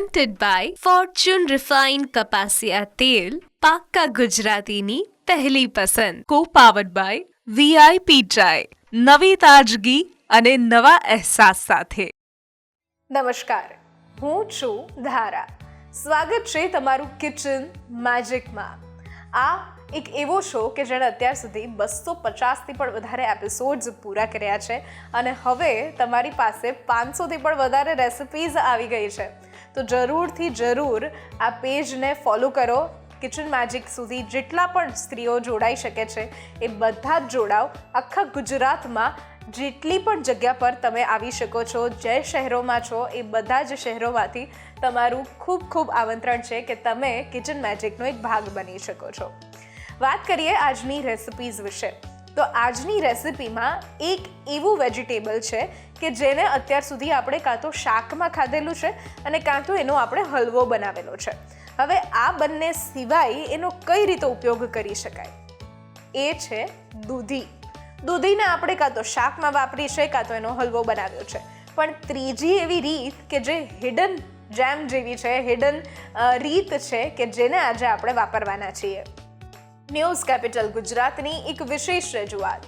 presented by Fortune Refined કપાસિયા તેલ પાક્કા ગુજરાતીની પહેલી પસંદ co-powered by VIP ચાય નવી તાજગી અને નવા અહેસાસ સાથે. નમસ્કાર, હું છું ધારા. સ્વાગત છે તમારું કિચન મેજિકમાં. આ એક એવો શો કે જેણે અત્યાર સુધી 250થી પણ વધારે એપિસોડ્સ પૂરા કર્યા છે અને હવે તમારી પાસે 500થી પણ વધારે રેસિપીઝ આવી ગઈ છે. તો જરૂર આ પેજને ફોલો કરો. કિચન મેજિક સુધી જેટલા પણ સ્ત્રીઓ જોડાઈ શકે છે એ બધા જ જોડાઓ. આખા ગુજરાતમાં જેટલી પણ જગ્યા પર તમે આવી શકો છો, જે શહેરોમાં છો એ બધા જ શહેરોમાંથી તમારું ખૂબ ખૂબ આમંત્રણ છે કે તમે કિચન મેજિકનો એક ભાગ બની શકો છો. વાત કરીએ આજની રેસિપીઝ વિશે. તો આજની રેસિપીમાં એક એવું વેજીટેબલ છે કે જેને અત્યાર સુધી આપણે કાં તો શાકમાં ખાધેલું છે અને કાં તો એનો આપણે હલવો બનાવેલો છે. હવે આ બંને સિવાય એનો કઈ રીતે ઉપયોગ કરી શકાય એ છે દૂધી. દૂધીને આપણે કાં તો શાકમાં વાપરી છે કાં તો એનો હલવો બનાવ્યો છે. પણ ત્રીજી એવી રીત કે જે હિડન જેમ જેવી છે, હિડન રીત છે કે જેને આજે આપણે વાપરવાના છીએ. ન્યૂઝ કેપિટલ ગુજરાતની એક વિશેષ રજૂઆત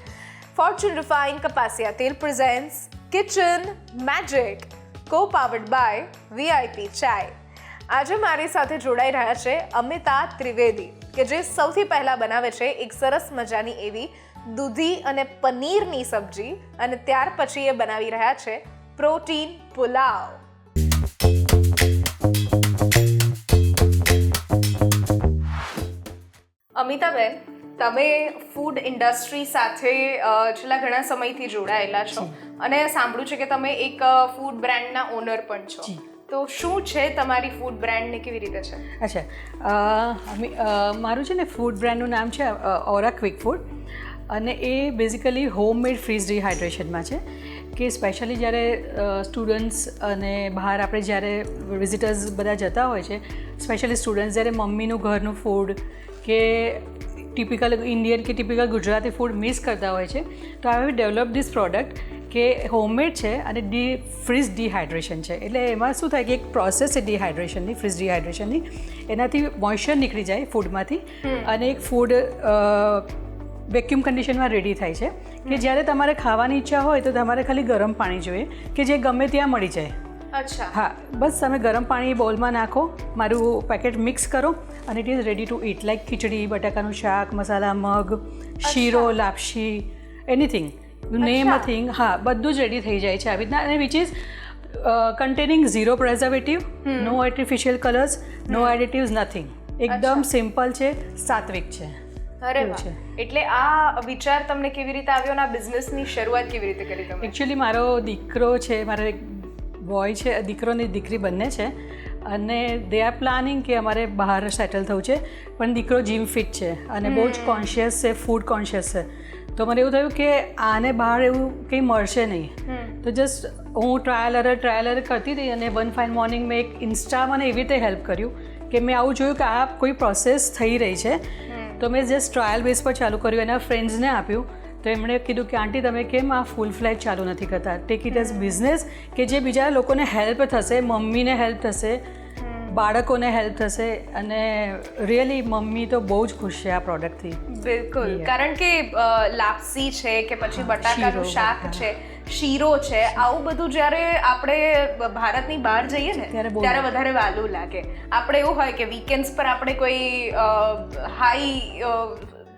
ફોર્ચ્યુન રિફાઇન્ડ કપાસિયા તેલ presents kitchen magic co-powered by VIP ચાય. આજે મારી સાથે જોડાઈ રહ્યા છે અમિતા ત્રિવેદી કે જે સૌથી પહેલાં બનાવે છે એક સરસ મજાની એવી દૂધી અને પનીરની સબ્જી અને ત્યાર પછી એ બનાવી રહ્યા છે પ્રોટીન પુલાવ. અમિતાબેન, તમે ફૂડ ઇન્ડસ્ટ્રી સાથે છેલ્લા ઘણા સમયથી જોડાયેલા છો અને સાંભળ્યું છે કે તમે એક ફૂડ બ્રાન્ડના ઓનર પણ છો. તો શું છે તમારી ફૂડ બ્રાન્ડ ને કેવી રીતે છે? અચ્છા, મારું છે ને ફૂડ બ્રાન્ડનું નામ છે ઓરા ક્વિક ફૂડ અને એ બેઝિકલી હોમમેડ ફ્રીઝ ડિહાઇડ્રેશનમાં છે કે સ્પેશિયલી જ્યારે સ્ટુડન્ટ્સ અને બહાર આપણે જ્યારે વિઝિટર્સ બધા જતા હોય છે, સ્પેશિયલી સ્ટુડન્ટ્સ જ્યારે મમ્મીનું ઘરનું ફૂડ કે ટિપિકલ ઇન્ડિયન કે ટિપિકલ ગુજરાતી ફૂડ મિસ કરતા હોય છે, તો I have develop this product કે હોમમેડ છે અને ફ્રીઝ ડિહાઇડ્રેશન છે. એટલે એમાં શું થાય કે એક પ્રોસેસ છે ડિહાઇડ્રેશનની, ફ્રીઝ ડિહાઇડ્રેશનની. એનાથી મોઇશ્ચર નીકળી જાય ફૂડમાંથી અને એક ફૂડ વેક્યુમ કન્ડિશનમાં રેડી થાય છે કે જ્યારે તમારે ખાવાની ઈચ્છા હોય તો તમારે ખાલી ગરમ પાણી જોઈએ કે જે ગમે ત્યાં મળી જાય. અચ્છા, હા, બસ તમે ગરમ પાણી બોલમાં નાખો, મારું પેકેટ મિક્સ કરો અને it is ready to eat. Like khichdi, બટાકાનું શાક, મસાલા મગ, શીરો, લાપસી, anything you name a thing. હા, બધું જ રેડી થઈ જાય છે આવી રીતના. અને which is containing zero preservative, no artificial colours, no additives, nothing. એકદમ સિમ્પલ છે, સાત્વિક છે. અરે વાહ! એટલે આ વિચાર તમને કેવી રીતે આવ્યો અને આ બિઝનેસની શરૂઆત કેવી રીતે કરી તમે? એકચ્યુઅલી મારો દીકરો છે, મારો એક બોય છે, દીકરો ને દીકરી બંને છે અને દે આર પ્લાનિંગ કે અમારે બહાર સેટલ થવું છે. પણ દીકરો જીમ ફિટ છે અને બહુ જ કોન્શિયસ છે, ફૂડ કોન્શિયસ છે. તો મને એવું થયું કે આને બહાર એવું કંઈ મળશે નહીં. તો જસ્ટ હું ટ્રાયલ એરર કરતી હતી અને વન ફાઇન મોર્નિંગ મેં એક ઇન્સ્ટા મને એવી રીતે હેલ્પ કર્યું કે મેં આવું જોયું કે આ કોઈ પ્રોસેસ થઈ રહી છે. તો મેં જસ્ટ ટ્રાયલ બેઝ પર ચાલુ કર્યું, એના ફ્રેન્ડ્સને આપ્યું. તો એમણે કીધું કે આંટી તમે કેમ આ ફૂલ ફ્લેજ ચાલુ નથી કરતા, ટેક ઇટ એઝ બિઝનેસ કે જે બીજા લોકોને હેલ્પ થશે, મમ્મીને હેલ્પ થશે, બાળકોને હેલ્પ થશે. અને રિયલી મમ્મી તો બહુ જ ખુશ છે આ પ્રોડક્ટથી. બિલકુલ, કારણ કે લાપસી છે કે પછી બટાકાનું શાક છે, શીરો છે, આવું બધું જ્યારે આપણે ભારતની બહાર જઈએ ને ત્યારે વધારે વાલું લાગે. આપણે એવું હોય કે વીકેન્ડ્સ પર આપણે કોઈ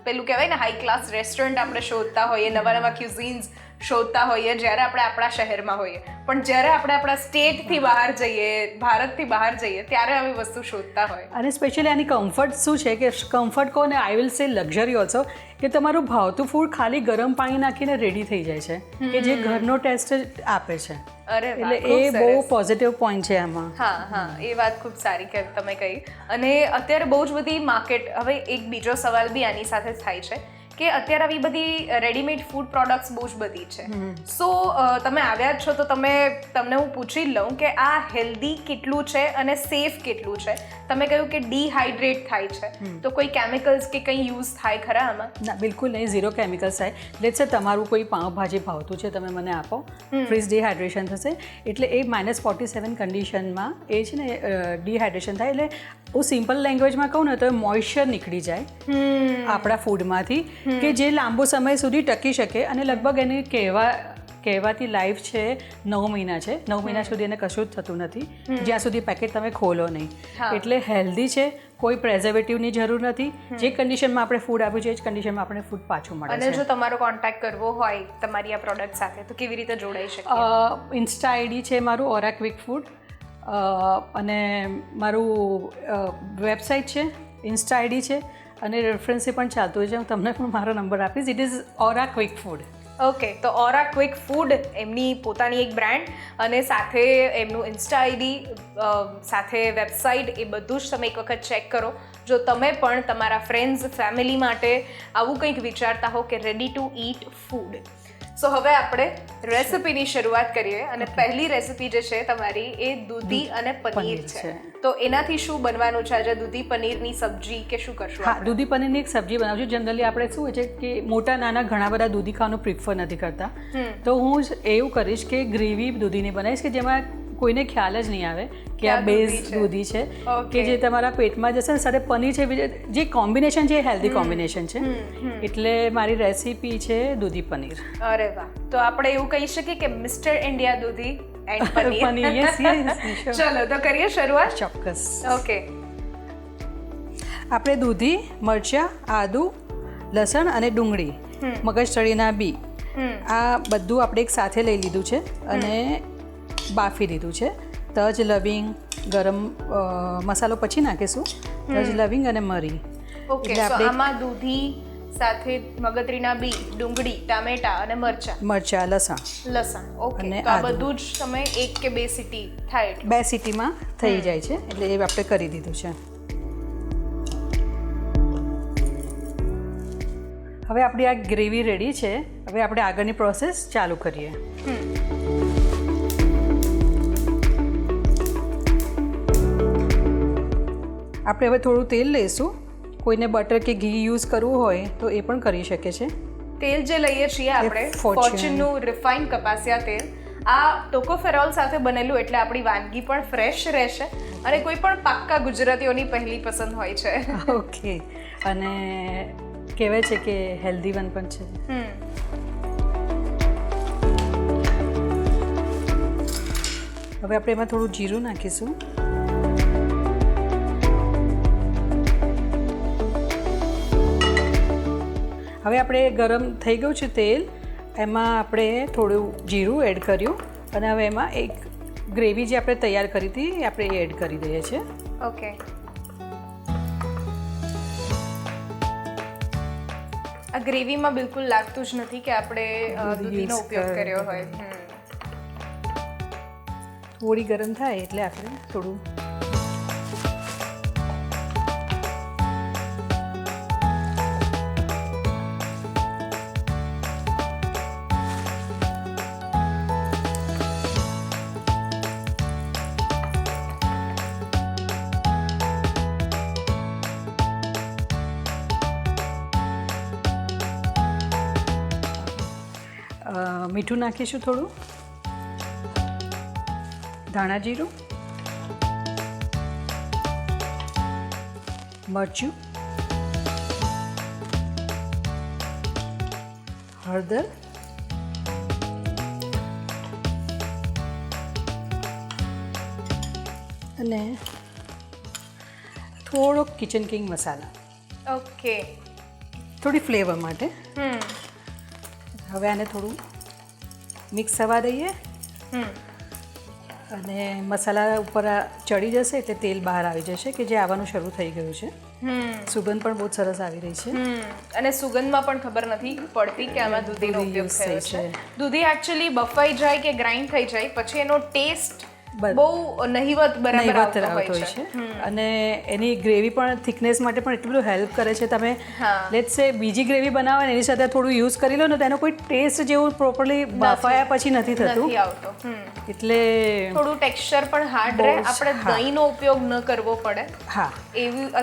પેલું કહેવાય ને હાઈ ક્લાસ રેસ્ટોરન્ટ આપણે શોધતા હોઈએ, નવા ક્યુઝિન્સ શોધતા હોઈએ જ્યારે આપણે આપણા શહેરમાં હોઈએ. પણ જ્યારે આપણે આપણા સ્ટેટથી બહાર જઈએ, ભારતથી બહાર જઈએ, ત્યારે આવી વસ્તુ શોધતા હોય. અને સ્પેશિયલી આની કમ્ફર્ટ શું છે કે કમ્ફર્ટ કહો ને આઈ વિલ સે લક્ઝરી ઓલ્સો, કે તમારું ભાવતું ફૂડ ખાલી ગરમ પાણી નાખીને રેડી થઈ જાય છે કે જે ઘરનો ટેસ્ટ આપે છે. એટલે એ બહુ પોઝિટિવ પોઈન્ટ છે આમાં. હા, એ વાત ખૂબ સારી કે તમે કહી. અને અત્યારે બહુ જ બધી માર્કેટ, હવે એક બીજો સવાલ બી આની સાથે થાય છે કે અત્યારે આવી બધી રેડીમેડ ફૂડ પ્રોડક્ટ્સ બહુ જ બધી છે. સો તમે આવ્યા જ છો તો તમને હું પૂછી લઉં કે આ હેલ્ધી કેટલું છે અને સેફ કેટલું છે, તમે કહ્યું કે ડિહાઇડ્રેટ થાય છે, તો કોઈ કેમિકલ્સ કે કંઈ યુઝ થાય ખરા આમાં? ના, બિલકુલ નહીં, ઝીરો કેમિકલ્સ થાય. લેટ્સ સે તમારું કોઈ પાઉંભાજી ભાવતું છે, તમે મને આપો, ફ્રીઝ ડિહાઇડ્રેશન થશે એટલે એ -47 કન્ડિશનમાં એ છે ને ડિહાઇડ્રેશન થાય. એટલે હું સિમ્પલ લેંગ્વેજમાં કહું ને તો મોઇશ્ચર નીકળી જાય આપણા ફૂડમાંથી કે જે લાંબો સમય સુધી ટકી શકે. અને લગભગ એને કહેવાતી લાઈફ છે 9 મહિના છે. 9 મહિના સુધી એને કશું જ થતું નથી જ્યાં સુધી પેકેટ તમે ખોલો નહીં. એટલે હેલ્ધી છે, કોઈ પ્રેઝર્વેટિવની જરૂર નથી. જે કન્ડિશનમાં આપણે ફૂડ આપ્યું છે એ જ કન્ડિશનમાં આપણે ફૂડ પાછું મળે છે. અને જો તમારો કોન્ટેક્ટ કરવો હોય તમારી આ પ્રોડક્ટ સાથે તો કેવી રીતે જોડાઈ શકીએ? ઇન્સ્ટા આઈડી છે મારું ઓરા ક્વિક ફૂડ, અને મારું વેબસાઇટ છે, ઇન્સ્ટા આઈડી છે, અને રેફરન્સે પણ ચાલતું હોય છે. હું તમને પણ મારો નંબર આપીશ. It is aura quick food. Okay, તો ઓરા ક્વિક ફૂડ એમની પોતાની એક બ્રાન્ડ, અને સાથે એમનું ઇન્સ્ટા આઈડી, સાથે વેબસાઇટ, એ બધું જ તમે એક વખત ચેક કરો. જો તમે પણ તમારા ફ્રેન્ડ્સ ફેમિલી માટે આવું કંઈક વિચારતા હો કે રેડી ટુ ઈટ ફૂડ. સો હવે આપણે રેસિપીની શરૂઆત કરીએ. અને પહેલી રેસિપી જે છે તમારી એ દૂધી અને પનીર છે. તો એનાથી શું બનવાનું છે આજે? દૂધી પનીરની સબ્જી કે શું કરશું? હા, દૂધી પનીરની એક સબ્જી બનાવશું. જનરલી આપણે શું હોય છે કે મોટા નાના ઘણા બધા દૂધી ખાવાનું પ્રિફર નથી કરતા, તો હું એવું કરીશ કે ગ્રેવી દૂધીની બનાવીશ કે જેમાં કોઈને ખ્યાલ જ નહીં આવે કે આ બેઝ દૂધી છે, કે જે તમારા પેટમાં જશે ને સાથે પનીર છે. જે કોમ્બિનેશન છે એ હેલ્ધી કોમ્બિનેશન છે. એટલે મારી રેસીપી છે દૂધી પનીર. અરે વાહ! તો આપણે એવું કહી શકીએ કે મિસ્ટર ઇન્ડિયા દૂધી એન્ડ પનીર. યસ. ચલો તો કરીએ શરૂઆત. ચોક્કસ. ઓકે, આપણે દૂધી, મરચાં, આદુ, લસણ અને ડુંગળી, મગજતળીના બી, આ બધું આપણે એક સાથે લઈ લીધું છે અને બાફી લીધું છે. તજ, લવિંગ, ગરમ મસાલો પછી નાખીશું, તજ, લવિંગ અને મરી. ઓકે, તો આમાં દૂધી સાથે મગજતરીના બી, ડુંગળી, ટામેટા અને મરચાં, લસણ. ઓકે, અને તો આ બધું જ તમે 1 કે 2 સીટી થાય 2 સીટીમાં થઈ જાય છે. એટલે એ આપણે કરી દીધું છે. હવે આપણી આ ગ્રેવી રેડી છે. હવે આપણે આગળની પ્રોસેસ ચાલુ કરીએ. આપણે હવે થોડું તેલ લઈશું. કોઈને બટર કે ઘી યુઝ કરવું હોય તો એ પણ કરી શકે છે. તેલ જે લઈએ છીએ આપણે ફોર્ચ્યુનનું રિફાઇન્ડ કપાસિયા તેલ. આ ટોકોફેરોલ સાથે બનેલું એટલે આપણી વાનગી પણ ફ્રેશ રહેશે અને કોઈ પણ પાક્કા ગુજરાતીઓની પહેલી પસંદ હોય છે. ઓકે, અને કહેવાય છે કે હેલ્ધી વન પણ છે. હવે આપણે એમાં થોડું જીરું નાખીશું. હવે આપણે ગરમ થઈ ગયું છે તેલ, એમાં આપણે થોડું જીરું એડ કર્યું અને હવે એમાં એક ગ્રેવી જે આપણે તૈયાર કરી હતી એ આપણે એડ કરી દઈએ છીએ. ઓકે, આ ગ્રેવીમાં બિલકુલ લાગતું જ નથી કે આપણે દૂધીનો ઉપયોગ કર્યો હોય. થોડી ગરમ થાય એટલે આપણે થોડું મીઠું નાખીશું, થોડું ધાણા જીરું, મરચું, હળદર, અને થોડોક કિચન કિંગ મસાલા. ઓકે, થોડી ફ્લેવર માટે. હવે આને થોડું મિક્સ થવા દઈએ અને મસાલા ઉપર ચડી જશે એટલે તેલ બહાર આવી જશે કે જે આવવાનું શરૂ થઈ ગયું છે. સુગંધ પણ બહુ સરસ આવી રહી છે. અને સુગંધમાં પણ ખબર નથી પડતી કે આમાં દૂધીનો ઉપયોગ થયો છે. દૂધી એકચ્યુઅલી બફાઈ જાય કે ગ્રાઇન્ડ થઈ જાય પછી એનો ટેસ્ટ બહુ નહિવત બરાબર નહિવત આવતો આવતો હોય હોય છે. છે અને એની ગ્રેવી પણ થિકનેસ માટે પણ એટલું બધું હેલ્પ કરે છે. તમે હા. લેટ્સ સે બીજી ગ્રેવી બનાવો ને એની સાથે થોડું યુઝ કરી લો ને તો એનો કોઈ ટેસ્ટ જેવું પ્રોપરલી બાફાયા પછી નથી થતું, નથી આવતો. એટલે થોડું ટેક્સચર પણ હાર્ડ રહે, બહુ જ, આપણે હા. દહીંનો ઉપયોગ ન કરવો પડે. હા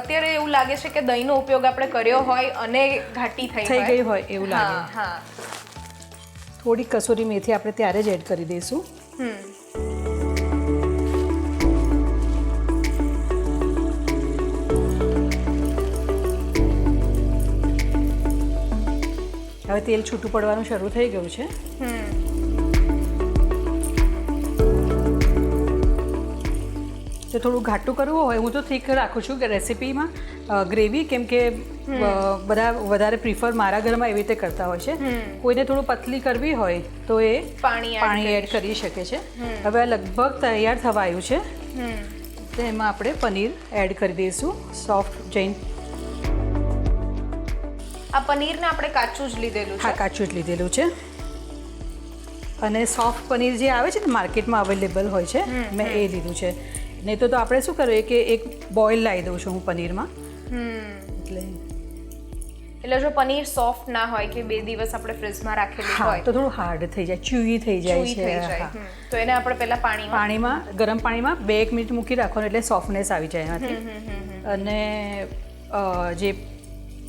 અત્યારે એવું લાગે છે કે દહીંનો ઉપયોગ આપણે કર્યો હોય અને ઘાટી થઈ ગઈ હોય એવું હા લાગે. હા. થોડી કસૂરી મેથી આપણે ત્યારે જ એડ કરી દઈશું. હવે તેલ છૂટું પડવાનું શરૂ થઈ ગયું છે. તો થોડું ઘાટું કરવું હોય હું તો થીક રાખું છું કે રેસીપીમાં ગ્રેવી, કેમ કે બધા વધારે પ્રિફર મારા ઘરમાં એવી રીતે કરતા હોય છે. કોઈને થોડું પતલી કરવી હોય તો એ પાણી એડ કરી શકે છે. હવે આ લગભગ તૈયાર થવા આવ્યું છે, તો એમાં આપણે પનીર એડ કરી દઈશું. સોફ્ટ જૈન આ પનીરને આપણે કાચું જ લીધેલું હા છે. કાચું જ લીધેલું છે. અને સોફ્ટ પનીર જે આવે છે ને માર્કેટમાં અવેલેબલ હોય છે, મેં એ લીધું છે. નહીં તો આપણે શું કરીએ કે એક બોઇલ લાવી દઉં છું હું પનીરમાં. એટલે જો પનીર સોફ્ટ ના હોય કે 2 દિવસ આપણે ફ્રીજમાં રાખેલું હા હોય તો થોડું હાર્ડ થઈ જાય, ચ્યુઈ થઈ જાય ચૂઈ છે. થઈ જાય. હા. તો એને આપણે પહેલા પાણીમાં ગરમ પાણીમાં 2-1 મિનિટ મૂકી રાખવાનું એટલે સોફ્ટનેસ આવી જાય એમાંથી. અને જે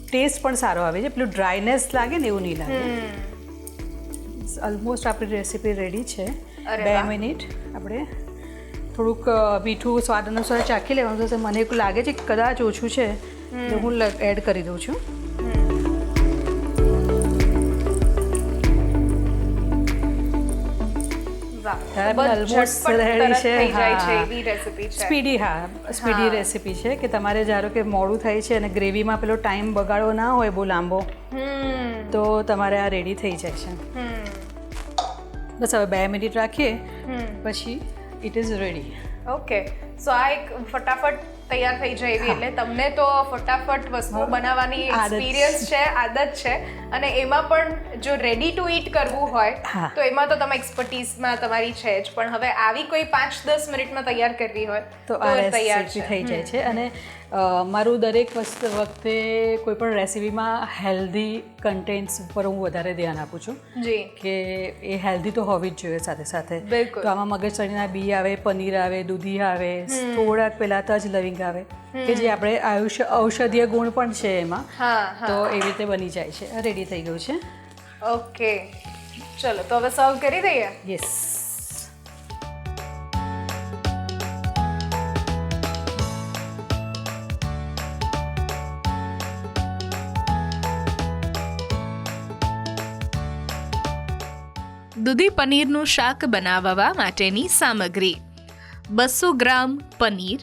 ટેસ્ટ પણ સારો આવે છે, પેલું ડ્રાયનેસ લાગે ને એવું નહીં લાગે. ઓલમોસ્ટ આપણી રેસીપી રેડી છે. અરે 2 વાહ. મિનિટ આપણે થોડુંક મીઠું સ્વાદ અનુસાર ચાખી લેવાનું છે. મને એવું લાગે છે કે કદાચ ઓછું છે તો હું એડ કરી દઉં છું. ઓલમોસ્ટ રેડી છે. સ્પીડી હા. રેસીપી છે કે તમારે ધારો કે મોડું થાય છે અને ગ્રેવીમાં પેલો ટાઈમ બગાડવો ના હોય બહુ લાંબો, તો તમારે આ રેડી થઈ જાય છે. બસ હવે 2 મિનિટ રાખીએ પછી ઇટ ઇઝ રેડી. ઓકે, સો આ એક ફટાફટ તૈયાર થઈ જાય એવી, એટલે તમને તો ફટાફટ વસ્તુ બનાવવાની આદત. એક્સપિરિયન્સ છે, આદત છે, અને એમાં પણ જો રેડી ટુ ઈટ કરવું હોય હા. તો એમાં તો તમે એક્સપર્ટીઝમાં તમારી છે જ, પણ હવે આવી કોઈ 5-10 મિનિટમાં તૈયાર કરવી હોય તો આ રેસીપી થઈ જાય છે. અને મારું દરેક વખતે કોઈ પણ રેસીપીમાં હેલ્ધી કન્ટેન્ટ્સ ઉપર હું વધારે ધ્યાન આપું છું જી. કે એ હેલ્ધી તો હોવી જ જોઈએ સાથે સાથે. બિલકુલ. તો આમાં મગજતરીના બી આવે, પનીર આવે, દૂધી આવે, થોડાક પેલા તજ લવિંગ આવે કે જે આપણે ઔષધીય ગુણ પણ છે એમાં. હા તો એવી રીતે બની જાય છે. રેડી થઈ ગયું છે. ઓકે, ચલો તો હવે સર્વ કરી દઈએ. યસ. દૂધી પનીરનું શાક બનાવવા માટેની સામગ્રી: 200 ગ્રામ પનીર,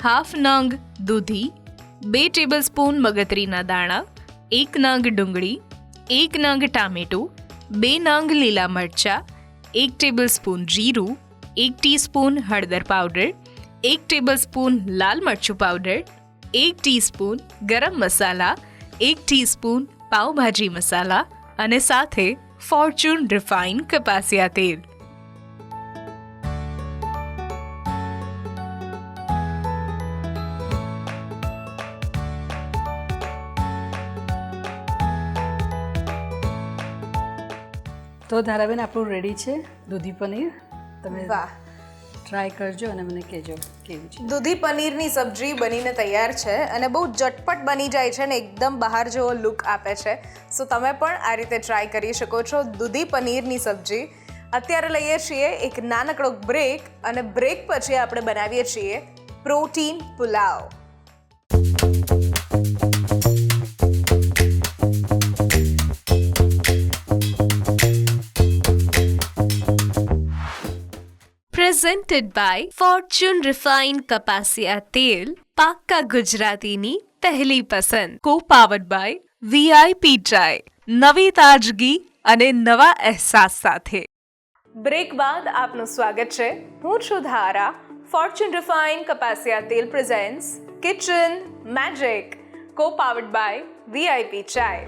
હાફ નંગ દૂધી, 2 ટેબલસ્પૂન મગજરીના દાણા, 1 નંગ ડુંગળી, 1 નંગ ટામેટું, 2 નંગ લીલા મરચાં, 1 ટેબલસ્પૂન જીરું, 1 ટીસ્પૂન હળદર પાવડર, 1 ટેબલસ્પૂન લાલ મરચું પાવડર, 1 ટીસ્પૂન ગરમ મસાલા, 1 ટીસ્પૂન પાવભાજી મસાલા અને સાથે ફોર્ચ્યુન રિફાઇન કપાસિયા તેલ. તો ધારાબેન આપણું રેડી છે દૂધી પનીર. તમે વાહ, ટ્રાય કરજો અને મને કહેજો કેવું છે. દૂધી પનીરની સબ્જી બનીને તૈયાર છે અને બહુ ઝટપટ બની જાય છે ને એકદમ બહાર જેવો લુક આપે છે. સો તમે પણ આ રીતે ટ્રાય કરી શકો છો દૂધી પનીરની સબ્જી. અત્યારે લઈએ છીએ એક નાનકડો બ્રેક, અને બ્રેક પછી આપણે બનાવીએ છીએ protein pulao. Presented by Fortune refine કપાસિયા તેલ, પાક્કા ગુજરાતીની પહેલી પસંદ. કો પાવર્ડ બાય વીઆઈપી ચાય, નવી તાજગી અને નવા અહેસાસ સાથે. બ્રેક બાદ આપનું સ્વાગત છે. હું છું ધારા. ફોર્ચ્યુન રિફાઇન કપાસિયા તેલ presents kitchen magic, co powered by VIP chai.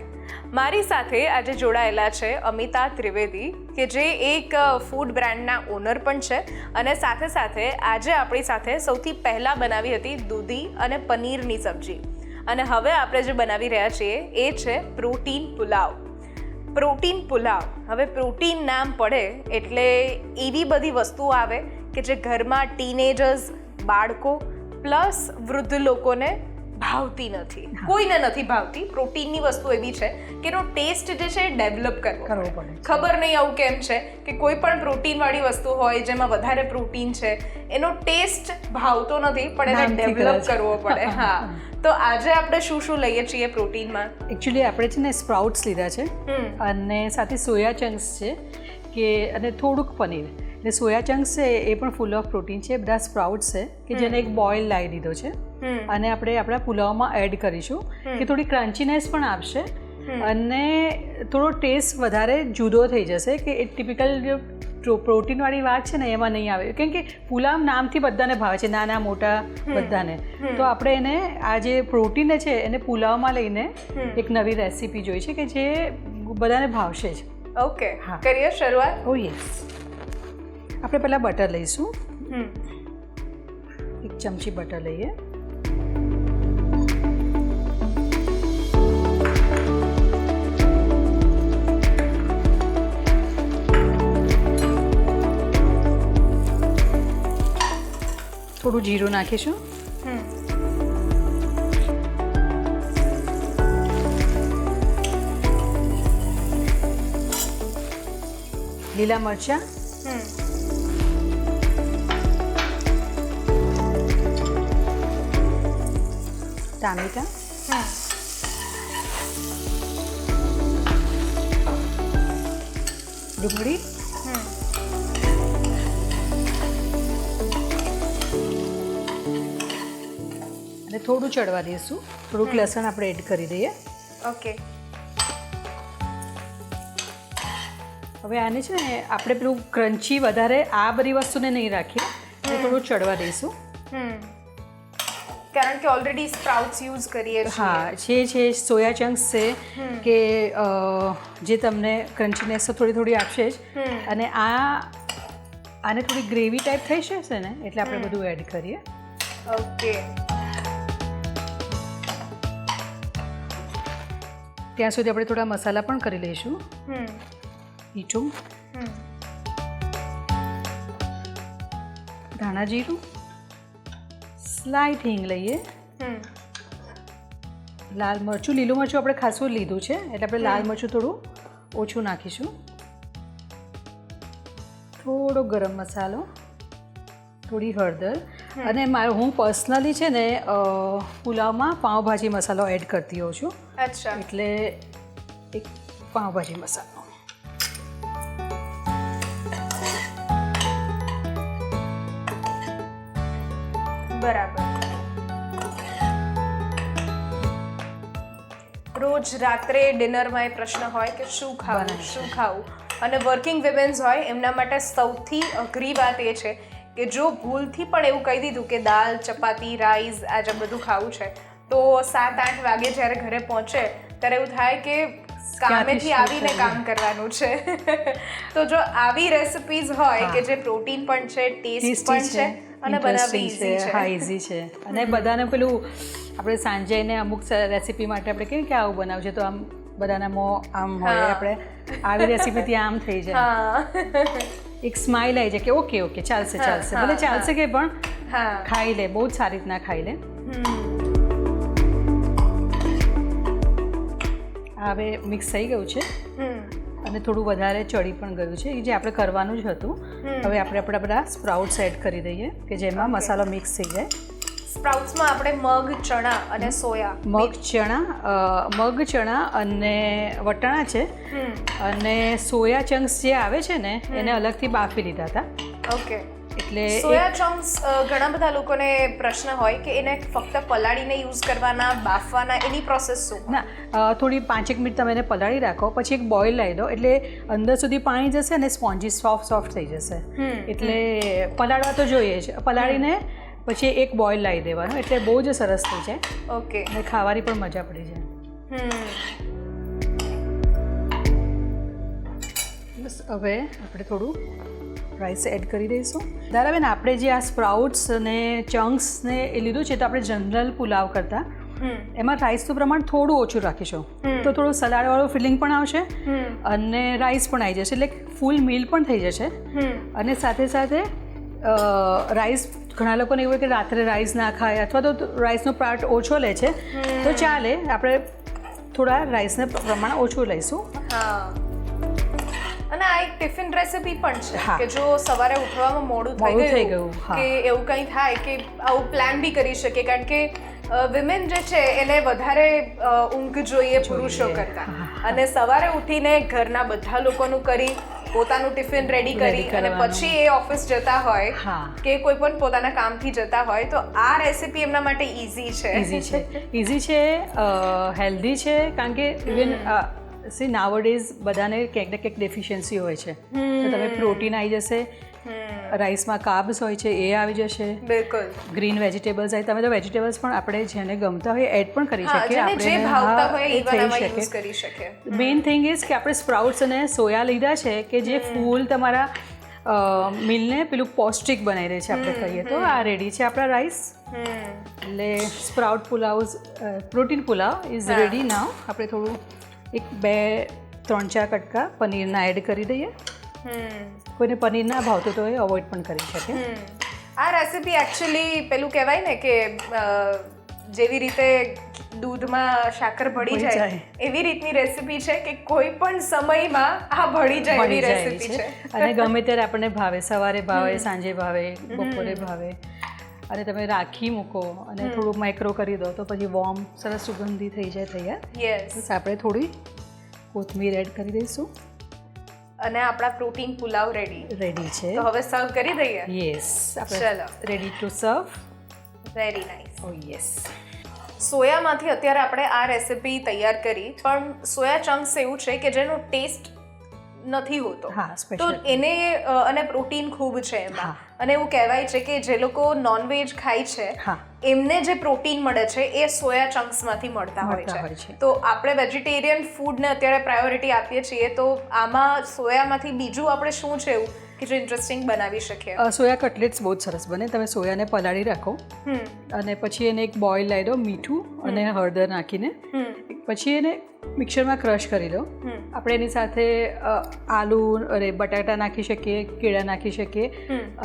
મારી સાથે આજે જોડાયેલા છે અમિતા ત્રિવેદી, કે જે એક ફૂડ બ્રાન્ડના ઓનર પણ છે અને સાથે સાથે આજે આપણી સાથે સૌથી પહેલાં બનાવી હતી દૂધી અને પનીરની સબ્જી, અને હવે આપણે જે બનાવી રહ્યા છીએ એ છે પ્રોટીન પુલાવ. પ્રોટીન પુલાવ, હવે પ્રોટીન નામ પડે એટલે એવી બધી વસ્તુઓ આવે કે જે ઘરમાં ટીનેજર્સ, બાળકો પ્લસ વૃદ્ધ લોકોને ભાવતી નથી, કોઈને નથી ભાવતી. પ્રોટીનની વસ્તુ એવી છે કે એનો ટેસ્ટ જે છે એ ડેવલપ કરવો પડે. ખબર નહીં આવું કેમ છે કે કોઈ પણ પ્રોટીનવાળી વસ્તુ હોય જેમાં વધારે પ્રોટીન છે એનો ટેસ્ટ ભાવતો નથી, પણ એને ડેવલપ કરવો પડે. હા, તો આજે આપણે શું શું લઈએ છીએ પ્રોટીનમાં? એકચ્યુઅલી આપણે છે ને સ્પ્રાઉટ્સ લીધા છે અને સાથે સોયા ચંક્સ છે કે અને થોડુંક પનીર. એટલે સોયા ચંક્સ છે એ પણ ફૂલ ઓફ પ્રોટીન છે. બધા સ્પ્રાઉટ્સ છે કે જેને એક બોઇલ લાવી દીધો છે અને આપણે આપણા પુલાવમાં એડ કરીશું કે થોડી ક્રન્ચીનેસ પણ આપશે અને થોડો ટેસ્ટ વધારે જુદો થઈ જશે. કે એ ટિપિકલ પ્રોટીનવાળી વાત છે ને એમાં નહીં આવે, કેમ કે પુલાવ નામથી બધાને ભાવે છે, નાના મોટા બધાને. તો આપણે એને આ જે પ્રોટીન છે એને પુલાવમાં લઈને એક નવી રેસીપી જોઈ છે કે જે બધાને ભાવશે જ. ઓકે, કરીએ શરૂઆત. ઓ યસ, આપણે પહેલાં બટર લઈશું. એક ચમચી બટર લઈએ. થોડું જીરું નાખીશું. લીલા મરચાં, ટામેટા, ડુંગળી, અને થોડું ચડવા દઈશું. થોડુંક લસણ આપણે એડ કરી દઈએ. ઓકે, હવે આને છે ને આપણે પેલું ક્રન્ચી વધારે આ બધી વસ્તુને નહીં રાખીએ, એટલે થોડું ચડવા દઈશું. કારણ કે ઓલરેડી સ્પ્રાઉટ્સ યુઝ કરીએ છીએ. હા, છે સોયા ચંક્સ છે કે જે તમને ક્રન્ચીનેસ થોડી થોડી આપશે જ. અને આને થોડી ગ્રેવી ટાઈપ થઈ જશે ને એટલે આપણે બધું એડ કરીએ. ઓકે, ત્યાં સુધી આપણે થોડા મસાલા પણ કરી લઈશું. મીઠું, ધાણા જીરું, સ્લાઇટ હિંગ લઈએ. લાલ મરચું, લીલું મરચું આપણે ખાસું લીધું છે એટલે આપણે લાલ મરચું થોડું ઓછું નાખીશું. થોડો ગરમ મસાલો, થોડી હળદર, અને હું પર્સનલી છે ને પુલાવમાં પાઉંભાજી મસાલો એડ કરતી હોઉં છું. અચ્છા, એટલે એક પાઉંભાજી મસાલો. બરાબર. રોજ રાત્રે ડિનરમાં એ પ્રશ્ન હોય કે શું ખાવું, અને વર્કિંગ વિમેન્સ હોય એમના માટે સૌથી અઘરી વાત એ છે કે જો ભૂલથી પણ એવું કહી દીધું કે દાલ, ચપાતી, રાઈસ આજે બધું ખાવું છે, તો 7-8 વાગે જ્યારે ઘરે પહોંચે ત્યારે એવું થાય કે કામેથી આવીને કામ કરવાનું છે. તો જો આવી રેસિપીઝ હોય કે જે પ્રોટીન પણ છે, ટેસ્ટ પણ છે અને બનાવવી ઈઝી છે. હા, ઈઝી છે. અને બધાને પેલું આપણે સાંજે ને અમુક રેસીપી માટે આપણે કહીએ કે આવું બનાવશે તો આમ બધાના મોં આમ હોય, આપણે આવી રેસીપીથી આમ થઈ જાય, એક સ્માઇલ આવી જાય કે ઓકે ઓકે ચાલશે, ભલે ચાલશે કે પણ ખાઈ લે, બહુ જ સારી રીતના ખાઈ લે. હવે મિક્સ થઈ ગયું છે અને થોડું વધારે ચડી પણ ગયું છે, જે આપણે કરવાનું જ હતું. હવે આપણે આપણા બધા સ્પ્રાઉટ્સ એડ કરી દઈએ કે જેમાં મસાલો મિક્સ થઈ જાય. સ્પ્રાઉટ્સમાં આપણે મગ, ચણા અને સોયા. મગ, ચણા અને વટાણા છે અને સોયા ચંક્સ જે આવે છે ને એને અલગથી બાફી લીધા હતા. ઓકે, એટલે સોયા ચંક્સ ઘણા બધા લોકોને પ્રશ્ન હોય કે એને ફક્ત પલાળીને યુઝ કરવાના, બાફવાના, એની પ્રોસેસ શું? ના, થોડી 5 મિનિટ તમે એને પલાળી રાખો, પછી એક બોઇલ લાવી દો એટલે અંદર સુધી પાણી જશે અને સ્પોન્જી સોફ્ટ થઈ જશે. એટલે પલાળવા તો જોઈએ જ, પલાળીને પછી એક બોઇલ લાવી દેવાનું એટલે બહુ જ સરસ થઈ જાય. ઓકે, અને ખાવાની પણ મજા પડી જાય. બસ હવે આપણે થોડું રાઈસ એડ કરી દઈશું. દારાબેન, આપણે જે આ સ્પ્રાઉટ્સ અને ચંક્સ ને એ લીધું છે તો આપણે જનરલ પુલાવ કરતાં એમાં રાઈસનું પ્રમાણ થોડું ઓછું રાખીશું તો થોડું સલાડવાળું ફિલિંગ પણ આવશે અને રાઈસ પણ આવી જશે, એટલે ફૂલ મીલ પણ થઈ જશે. અને સાથે સાથે રાઈસ, ઘણા લોકોને એવું હોય કે રાત્રે રાઈસ ના ખાય અથવા તો રાઈસનો પાર્ટ ઓછો લે છે તો ચાલે, આપણે થોડા રાઈસને પ્રમાણ ઓછું લઈશું. અને આ એક ટિફિન રેસિપી પણ છે હા. કે જો સવારે ઉઠવામાં મોડું થઈ થઈ ગયું, ગયું હા. કે એવું કંઈ થાય કે આવું પ્લાન બી કરી શકે, કારણ કે વિમેન જે છે એને વધારે ઊંઘ જોઈએ પુરુષો કરતા, અને સવારે ઉઠીને ઘરના બધા લોકોનું કરી પોતાનું ટિફિન રેડી કરી અને કરવાનું. પછી એ ઓફિસ જતા હોય હા. કે કોઈ પણ પોતાના કામથી જતા હોય તો આ રેસિપી એમના માટે ઇઝી છે, હેલ્ધી છે, કારણ કે ઇવન સી નાવડેઝ બધાને ક્યાંક ને ક્યાંક ડેફિશિયન્સી હોય છે, તો તમે પ્રોટીન આવી જશે, રાઈસમાં કાર્બ્સ હોય છે એ આવી જશે, બિલકુલ ગ્રીન વેજીટેબલ્સ આવી, તમે તો વેજીટેબલ્સ પણ આપણે જેને ગમતા હોય એડ પણ કરી હા, શકીએ, જેને જે આપણે ભાવતા હોય એ એ બનાવવા થઈ યુઝ શકે. કરી શકે. મેઇન થિંગ ઇઝ કે આપણે સ્પ્રાઉટ્સ અને સોયા લીધા છે કે જે ફૂલ તમારા મિલને પેલું પૌષ્ટિક બનાવી દે છે, આપણે કહીએ તો. આ રેડી છે આપણા રાઈસ, એટલે sprout pulao, protein pulao is ready now. આપણે થોડું 2-3-4 કટકા પનીરના એડ કરી દઈએ. કોઈને પનીર ના ભાવતું તો એ અવોઇડ પણ કરી શકે. આ રેસિપી એકચ્યુઅલી પેલું કહેવાય ને કે જેવી રીતે દૂધમાં સાકર ભળી ભળી જાય જાય. એવી રીતની રેસિપી છે કે કોઈ પણ સમયમાં આ ભળી જાય એવી રેસિપી છે. અને ગમે ત્યારે આપણને ભાવે, સવારે ભાવે, સાંજે ભાવે, બપોરે ભાવે. અને તમે રાખી મૂકો અને થોડું માઇક્રો કરી દો તો પછી વોર્મ સરસ સુગંધી થઈ જાય તૈયાર. યસ. બસ આપણે થોડી કોથમીર એડ કરી દઈશું. અને આપણા પ્રોટીન પુલાવ રેડી રેડી તો છે. હવે સર્વ કરી દઈએ. યસ, ચલો. આપણે ready to serve. Very nice. Oh yes. સોયામાંથી અત્યારે આપણે આ રેસિપી તૈયાર કરી, પણ સોયા ચંક્સ એવું છે કે જેનો ટેસ્ટ નથી હોતો, હા, તો સ્પેશિયલ. એને અને પ્રોટીન ખૂબ છે એમાં, હા. અને એવું કહેવાય છે કે જે લોકો નોનવેજ ખાય છે હા. એમને જે પ્રોટીન મળે છે એ સોયા ચંક્સમાંથી મળતા મળતા હોય હોય છે. છે. તો આપણે વેજીટેરિયન ફૂડને અત્યારે પ્રાયોરિટી આપીએ છીએ, તો આમાં સોયામાંથી બીજું આપણે શું છે એવું કે જે ઇન્ટરેસ્ટિંગ બનાવી શકીએ? સોયા કટલેટ્સ બહુ જ સરસ બને. તમે સોયાને પલાળી રાખો અને પછી એને એક બોઇલ લાવી દો મીઠું અને હળદર નાખીને, પછી એને મિક્સરમાં ક્રશ કરી લો. આપણે એની સાથે આલુ અરે બટાટા નાખી શકીએ, કેળા નાખી શકીએ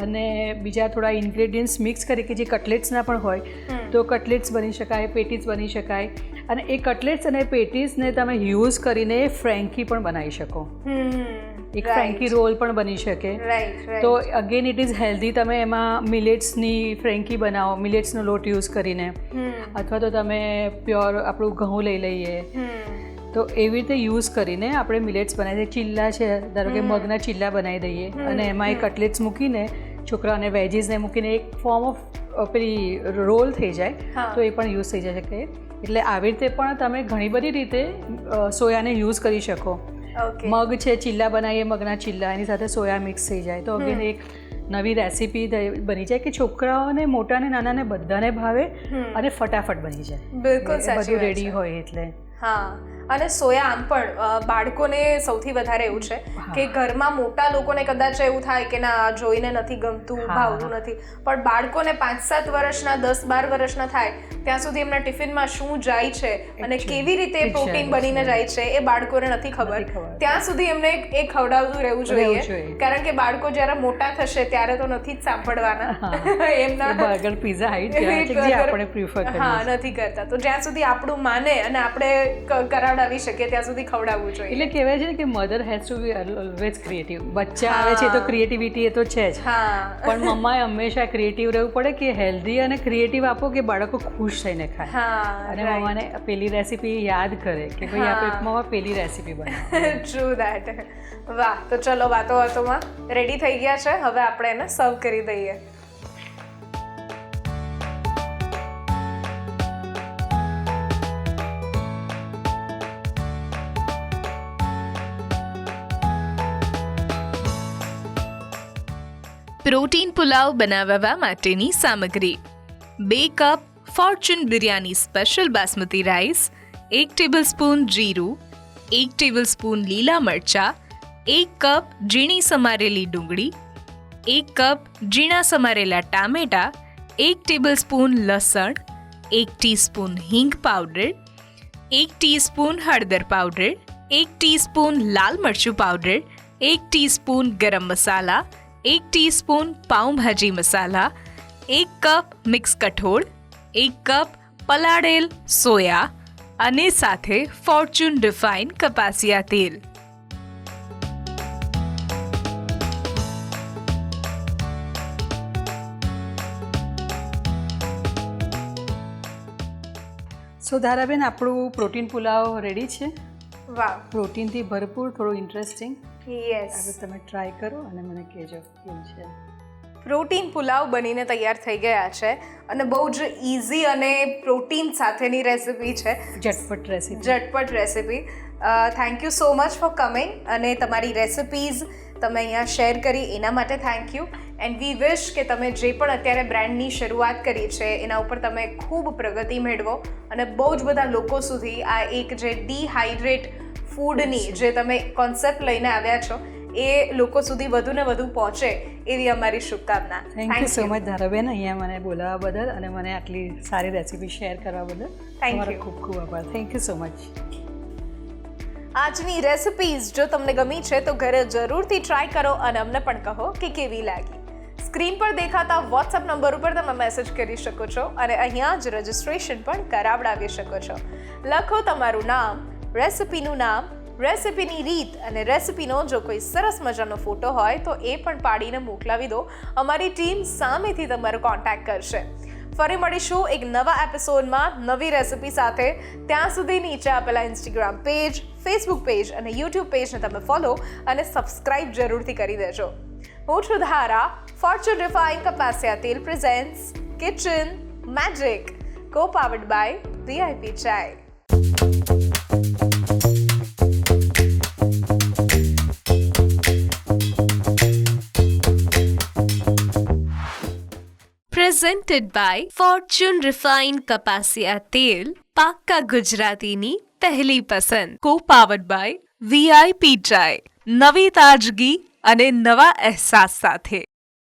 અને બીજા થોડા ઇન્ગ્રેડિયન્ટ્સ મિક્સ કરી કે જે કટલેટ્સના પણ હોય તો કટલેટ્સ બની શકાય, પેટીસ બની શકાય. અને એ કટલેટ્સ અને પેટીસને તમે યુઝ કરીને ફ્રેન્કી પણ બનાવી શકો. એક ફ્રેન્કી રોલ પણ બની શકે. તો અગેન ઇટ ઇઝ હેલ્ધી. તમે એમાં મિલેટ્સની ફ્રેન્કી બનાવો, મિલેટ્સનો લોટ યુઝ કરીને, અથવા તો તમે પ્યોર આપણું ઘઉં લઈ લઈએ, તો એવી રીતે યુઝ કરીને આપણે મિલેટ્સ બનાવી દઈએ. ચીલ્લા છે, ધારો કે મગના ચીલ્લા બનાવી દઈએ અને એમાં એ કટલેટ્સ મૂકીને છોકરાઓને વેજીસને મૂકીને એક ફોર્મ ઓફ પેલી રોલ થઈ જાય તો એ પણ યુઝ થઈ જાય છે. એટલે આવી રીતે પણ તમે ઘણી બધી રીતે સોયાને યુઝ કરી શકો. મગ છે, ચીલ્લા બનાવીએ, મગના ચીલ્લા, એની સાથે સોયા મિક્સ થઈ જાય તો અગેન એક નવી રેસીપી બની જાય કે છોકરાઓને, મોટાને, નાનાને બધાને ભાવે અને ફટાફટ બની જાય. બિલકુલ સાચી બધું વાત રેડી છે. હોય એટલે. હા, અને સોયા આમ પણ બાળકોને સૌથી વધારે એવું છે કે ઘરમાં મોટા લોકોને કદાચ એવું થાય કે ના જોઈને નથી ગમતું, ભાવતું નથી, પણ બાળકોને 5-7 વર્ષના, 10-12 વર્ષના થાય ત્યાં સુધી એમના ટિફિનમાં શું જાય છે અને કેવી રીતે પ્રોટીન બનીને જાય છે એ બાળકોને નથી ખબર. ત્યાં સુધી એમને એ ખવડાવતું રહેવું જોઈએ, કારણ કે બાળકો જ્યારે મોટા થશે ત્યારે તો નથી જ સાંભળવાના એમના બર્ગર, પિઝા આપણે પ્રિફર કરીએ. હા, નથી કરતા. તો જ્યાં સુધી આપણું માને અને આપણે કરાવડાવી શકીએ ત્યાં સુધી ખવડાવવું જોઈએ. એટલે કહેવાય છે કે mother has to be always creative. બચ્ચા આવે છે તો ક્રિએટિવિટી એ તો છે જ, પણ મમ્માએ હંમેશા ક્રિએટિવ રહેવું પડે કે હેલ્ધી અને ક્રિએટિવ આપો કે બાળકો ખુશ થઈને ખાય અને મમ્માને પેલી રેસીપી યાદ કરે કે ભાઈ આપણે મમ્મા પેલી રેસીપી બનાવે. True that. વાહ, તો ચલો વાતો વાતોમાં રેડી થઈ ગયા છે, હવે આપણે એને સર્વ કરી દઈએ. પ્રોટીન પુલાવ બનાવવા માટેની સામગ્રી: 2 cup Fortune biryani special basmati rice, 1 tablespoon જીરું, 1 ટેબલસ્પૂન લીલા મરચાં, 1 કપ ઝીણી સમારેલી ડુંગળી, 1 કપ ઝીણા સમારેલા ટામેટા, 1 ટેબલસ્પૂન લસણ, 1 ટીસ્પૂન હિંગ પાવડર, 1 ટીસ્પૂન હળદર પાવડર, 1 ટીસ્પૂન લાલ મરચું પાવડર, 1 ટીસ્પૂન ગરમ મસાલા, 1 ટીસ્પૂન પાઉંભાજી મસાલા, 1 કપ મિક્સ કઠોળ, 1 કપ પલાળેલ સોયા અને સાથે ફોર્ચ્યુન રિફાઇન કપાસિયા તેલ. સો ધારાબેન, આપણું પ્રોટીન પુલાવ રેડી છે. વાહ, પ્રોટીનથી ભરપૂર, થોડું ઇન્ટરેસ્ટિંગ. યસ. હવે તમે ટ્રાય કરો અને મને કહેજો કેવું છે. પ્રોટીન પુલાવ બનીને તૈયાર થઈ ગયા છે અને બહુ જ ઇઝી અને પ્રોટીન સાથેની રેસિપી છે. ઝટપટ રેસીપી. ઝટપટ recipe. Thank you so much for coming અને તમારી રેસિપીઝ તમે અહીંયા શેર કરી એના માટે thank you. And we wish કે તમે જે પણ અત્યારે બ્રાન્ડની શરૂઆત કરી છે એના ઉપર તમે ખૂબ પ્રગતિ મેળવો અને બહુ જ બધા લોકો સુધી આ એક જે ડિહાઇડ્રેટ ફૂડની જે તમે કોન્સેપ્ટ લઈને આવ્યા છો એ લોકો સુધી વધુ ને વધુ પહોંચે એવી અમારી શુભકામના. Thank you so much Dharaben, અહીંયા મને બોલાવવા બદલ અને મને આટલી સારી રેસીપી શેર કરવા બદલ તમારો you. ખૂબ ખૂબ આભાર. Thank you so much. આજની રેસિપીઝ જો તમને ગમી છે તો ઘરે જરૂરથી ટ્રાય કરો અને અમને પણ કહો કે કેવી લાગી. સ્ક્રીન પર દેખાતા વોટ્સએપ નંબર ઉપર તમે મેસેજ કરી શકો છો અને અહીંયા જ રજિસ્ટ્રેશન પણ કરાવડાવી શકો છો. લખો તમારું નામ, રેસિપીનું નામ, રેસિપીની રીત અને રેસિપીનો જો કોઈ સરસ મજાનો ફોટો હોય તો એ પણ પાડીને મોકલાવી દો. અમારી ટીમ સામેથી તમારો કોન્ટેક્ટ કરશે. ફરી મળીશું એક નવા એપિસોડમાં નવી રેસિપી સાથે. ત્યાં સુધી નીચે આપેલા ઇન્સ્ટાગ્રામ પેજ, ફેસબુક પેજ અને યુટ્યુબ પેજને તમે ફોલો અને સબસ્ક્રાઇબ જરૂરથી કરી દેજો. હું છું ધારા. ફોર્ચ્યુન રિફાઇન કપાસિયા તેલ presents kitchen magic, co powered by VIP chai. Presented by Fortune Refined કપાસિયા તેલ, પાક્કા ગુજરાતીની પહેલી પસંદ. કો પાવર્ડ બાય VIP ચાય, નવી તાજગી અને નવા અહેસાસ સાથે.